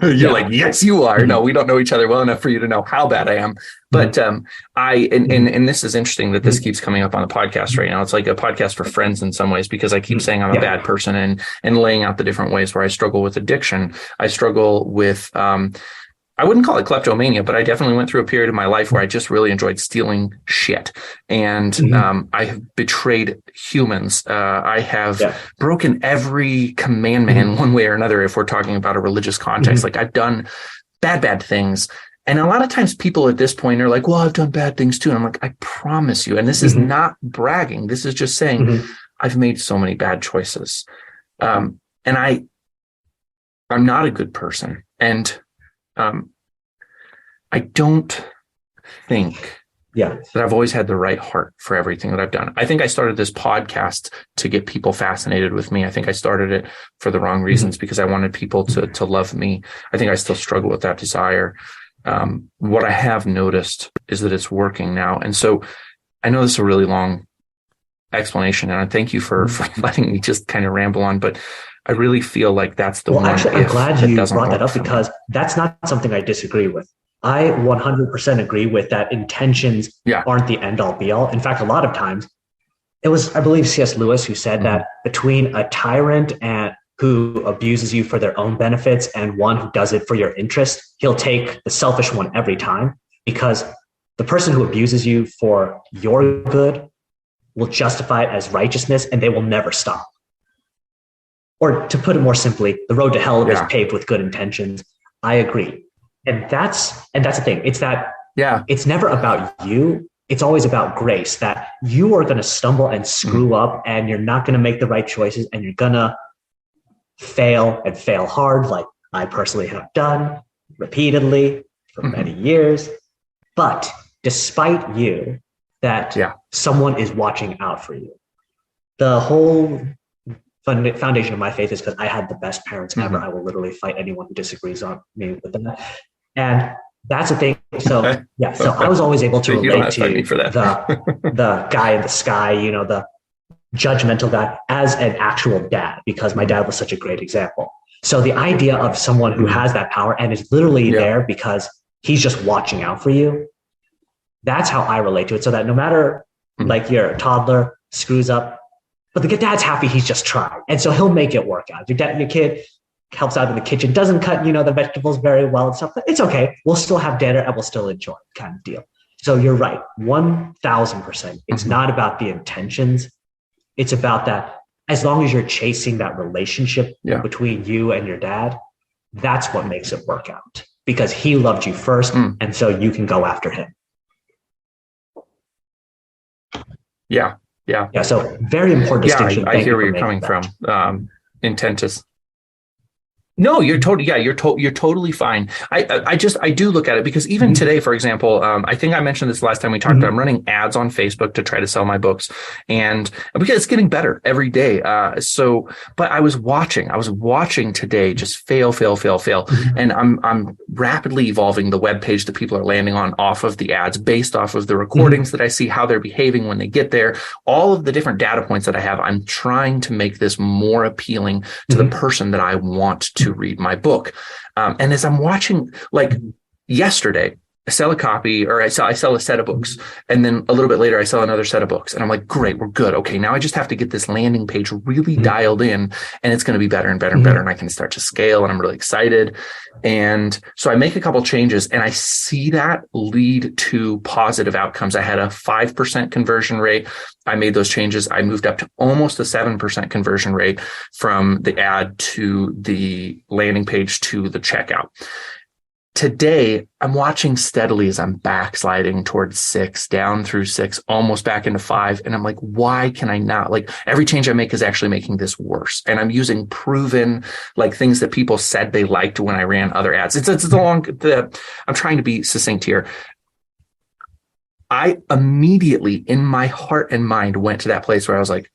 You're like, yes, you are. No, we don't know each other well enough for you to know how bad I am. But and this is interesting that this keeps coming up on the podcast right now. It's like a podcast for friends in some ways, because I keep saying I'm a bad person and laying out the different ways where I struggle with addiction. I struggle with I wouldn't call it kleptomania, but I definitely went through a period of my life where I just really enjoyed stealing shit. And I have betrayed humans. I have broken every commandment in one way or another, if we're talking about a religious context. Like, I've done bad things. And a lot of times people at this point are like, well, I've done bad things too. And I'm like, I promise you. And this is not bragging. This is just saying I've made so many bad choices. And I'm not a good person. And I don't think that I've always had the right heart for everything that I've done. I think I started this podcast to get people fascinated with me. I think I started it for the wrong reasons, because I wanted people to love me. I think I still struggle with that desire. What I have noticed is that it's working now. And so I know this is a really long explanation, and I thank you for letting me just kind of ramble on, but I really feel like that's the one. Actually, I'm glad you brought that up, because that's not something I disagree with. I 100% agree with that. Intentions aren't the end all be all. In fact, a lot of times it was, I believe, C.S. Lewis who said that between a tyrant and who abuses you for their own benefits and one who does it for your interest, he'll take the selfish one every time, because the person who abuses you for your good will justify it as righteousness, and they will never stop. Or to put it more simply, the road to hell is paved with good intentions. I agree. And that's the thing. It's that it's never about you. It's always about grace, that you are going to stumble and screw up, and you're not going to make the right choices, and you're going to fail and fail hard, like I personally have done repeatedly for many years. But despite you, that someone is watching out for you. The whole foundation of my faith is because I had the best parents ever. I will literally fight anyone who disagrees on me with them. And that's the thing. So so I was always able to relate to the guy in the sky, the judgmental guy, as an actual dad, because my dad was such a great example. So the idea of someone who has that power and is literally there because he's just watching out for you, that's how I relate to it. So that no matter like your toddler screws up, but the dad's happy he's just tried. And so he'll make it work out. Your kid helps out in the kitchen, doesn't cut, the vegetables very well and stuff. It's okay. We'll still have dinner and we'll still enjoy it, kind of deal. So you're right. 1,000%. It's not about the intentions. It's about that. As long as you're chasing that relationship between you and your dad, that's what makes it work out, because he loved you first. And so you can go after him. Yeah. So very important distinction. I hear where you're coming from. Intent is. No, you're totally, you're totally fine. I do look at it, because even today, for example, I think I mentioned this last time we talked about, I'm running ads on Facebook to try to sell my books, and because it's getting better every day. But I was watching today just fail. And I'm rapidly evolving the web page that people are landing on off of the ads, based off of the recordings that I see, how they're behaving when they get there, all of the different data points that I have. I'm trying to make this more appealing to the person that I want to read my book. And as I'm watching, like yesterday, sell a copy, or I sell a set of books. And then a little bit later, I sell another set of books. And I'm like, great, we're good. Okay, now I just have to get this landing page really dialed in, and it's going to be better and better and better. And I can start to scale, and I'm really excited. And so I make a couple changes, and I see that lead to positive outcomes. I had a 5% conversion rate. I made those changes. I moved up to almost a 7% conversion rate from the ad to the landing page to the checkout. Today, I'm watching steadily as I'm backsliding towards 6, down through 6, almost back into 5. And I'm like, why can I not? Like, every change I make is actually making this worse. And I'm using proven, like, things that people said they liked when I ran other ads. I'm trying to be succinct here. I immediately, in my heart and mind, went to that place where I was like,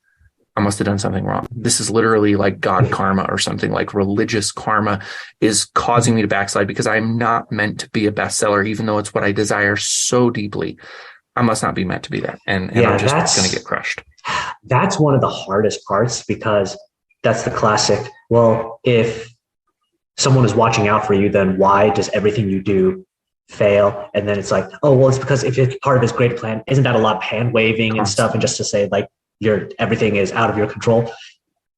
I must have done something wrong. This is literally like God karma or something. Like, religious karma is causing me to backslide because I'm not meant to be a bestseller, even though it's what I desire so deeply. I must not be meant to be that. And I'm just going to get crushed. That's one of the hardest parts, because that's the classic, well, if someone is watching out for you, then why does everything you do fail? And then it's like, oh, well, it's because if it's part of his great plan, isn't that a lot of hand waving and stuff? And just to say, like, everything is out of your control.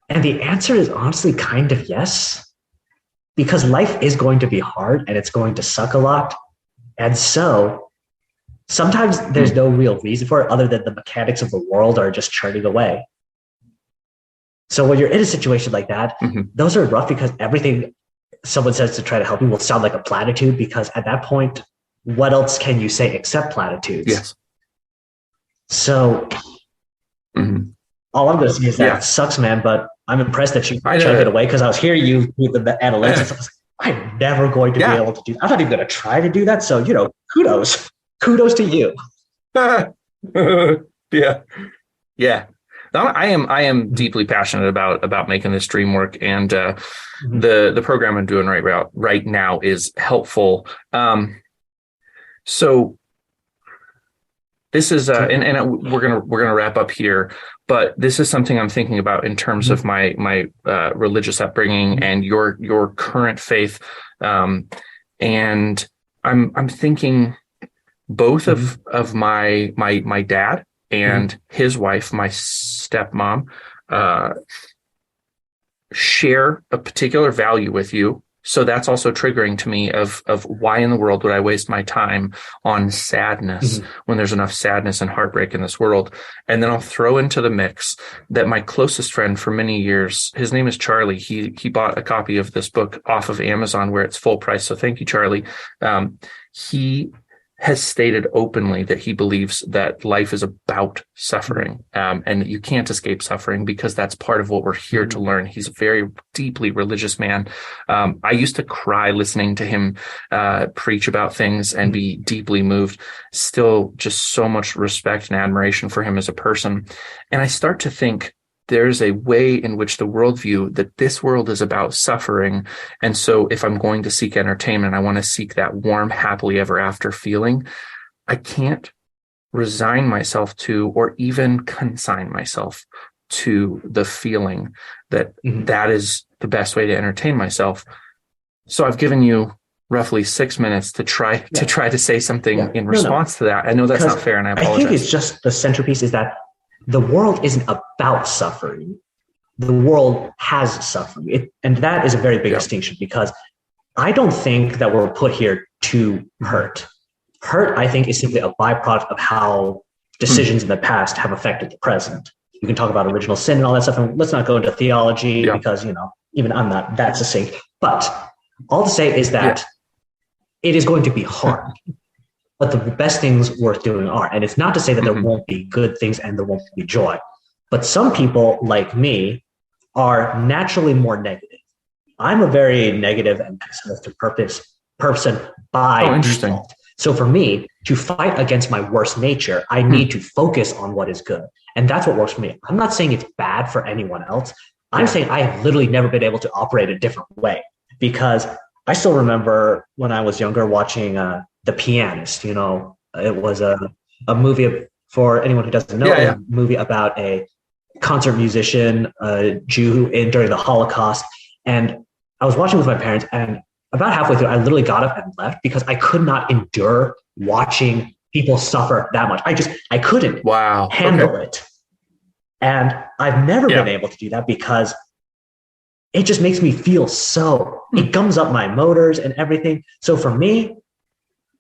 And the answer is honestly kind of yes, because life is going to be hard and it's going to suck a lot. And so sometimes there's no real reason for it other than the mechanics of the world are just churning away. So when you're in a situation like that, those are rough, because everything someone says to try to help you will sound like a platitude, because at that point, what else can you say except platitudes? Yes. So all I'm going to say is that it sucks, man, but I'm impressed that you chugged it away, because I was hearing you with the analytics. I was like, I'm never going to be able to do that. I'm not even going to try to do that. So, kudos. Kudos to you. Yeah. I am deeply passionate about making this dream work, and the program I'm doing right now is helpful. So this is and we're gonna wrap up here, but this is something I'm thinking about in terms of my religious upbringing and your current faith, and I'm thinking both of my dad and his wife, my stepmom, share a particular value with you. So that's also triggering to me of why in the world would I waste my time on sadness when there's enough sadness and heartbreak in this world. And then I'll throw into the mix that my closest friend for many years, his name is Charlie. He bought a copy of this book off of Amazon where it's full price. So thank you, Charlie. He has stated openly that he believes that life is about suffering, and you can't escape suffering because that's part of what we're here to learn. He's a very deeply religious man. I used to cry listening to him preach about things and be deeply moved. Still, just so much respect and admiration for him as a person. And I start to think, there's a way in which the worldview that this world is about suffering. And so if I'm going to seek entertainment, I want to seek that warm, happily ever after feeling. I can't resign myself to, or even consign myself to, the feeling that that is the best way to entertain myself. So I've given you roughly 6 minutes to try to say something in response to that. I know that's not fair, and I apologize. I think it's just the centerpiece is that the world isn't about suffering. The world has suffering. And that is a very big distinction, because I don't think that we're put here to hurt. Hurt, I think, is simply a byproduct of how decisions in the past have affected the present. You can talk about original sin and all that stuff, and let's not go into theology because, even I'm not that succinct. But all to say is that it is going to be hard. But the best things worth doing are. And it's not to say that there won't be good things and there won't be joy. But some people, like me, are naturally more negative. I'm a very negative and pessimistic person by default. So for me, to fight against my worst nature, I need to focus on what is good. And that's what works for me. I'm not saying it's bad for anyone else. I'm saying I have literally never been able to operate a different way, because I still remember when I was younger watching The Pianist. It was a movie, for anyone who doesn't know, a movie about a concert musician, a Jew during the Holocaust. And I was watching with my parents, and about halfway through, I literally got up and left because I could not endure watching people suffer that much. I couldn't handle it. And I've never been able to do that because it just makes me feel it gums up my motors and everything. So for me,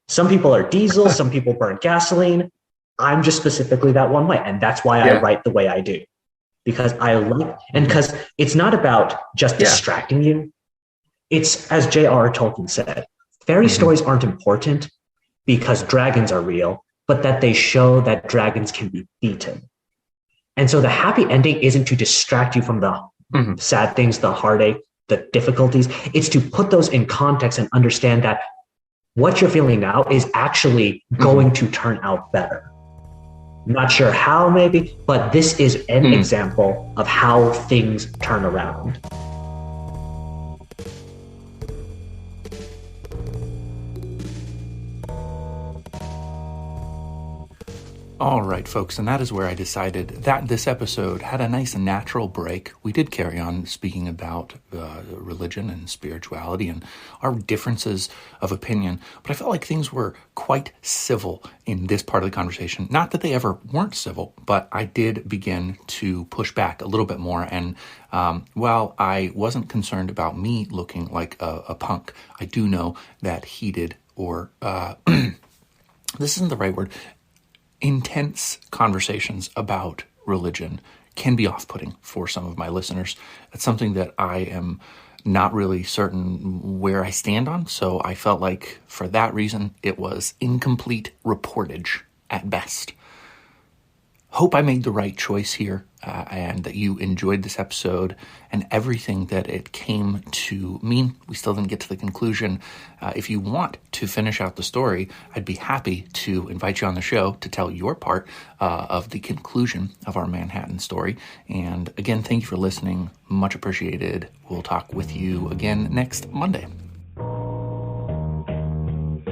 some people are diesel, some people burn gasoline. I'm just specifically that one way. And that's why I write the way I do. Because because it's not about just distracting you. It's, as J.R.R. Tolkien said, fairy stories aren't important because dragons are real, but that they show that dragons can be beaten. And so the happy ending isn't to distract you from the sad things, the heartache, the difficulties. It's to put those in context and understand that what you're feeling now is actually going to turn out better. Not sure how, maybe, but this is an example of how things turn around. All right, folks, and that is where I decided that this episode had a nice natural break. We did carry on speaking about religion and spirituality and our differences of opinion, but I felt like things were quite civil in this part of the conversation. Not that they ever weren't civil, but I did begin to push back a little bit more. And while I wasn't concerned about me looking like a punk, I do know that heated or this isn't the right word. Intense conversations about religion can be off-putting for some of my listeners. It's something that I am not really certain where I stand on, so I felt like for that reason it was incomplete reportage at best. Hope I made the right choice here and that you enjoyed this episode and everything that it came to mean. We still didn't get to the conclusion. If you want to finish out the story, I'd be happy to invite you on the show to tell your part of the conclusion of our Manhattan story. And again, thank you for listening. Much appreciated. We'll talk with you again next Monday.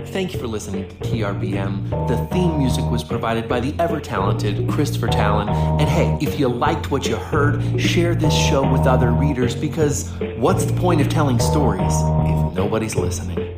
Thank you for listening to TRBM. The theme music was provided by the ever-talented Christopher Talon. And hey, if you liked what you heard, share this show with other readers, because what's the point of telling stories if nobody's listening?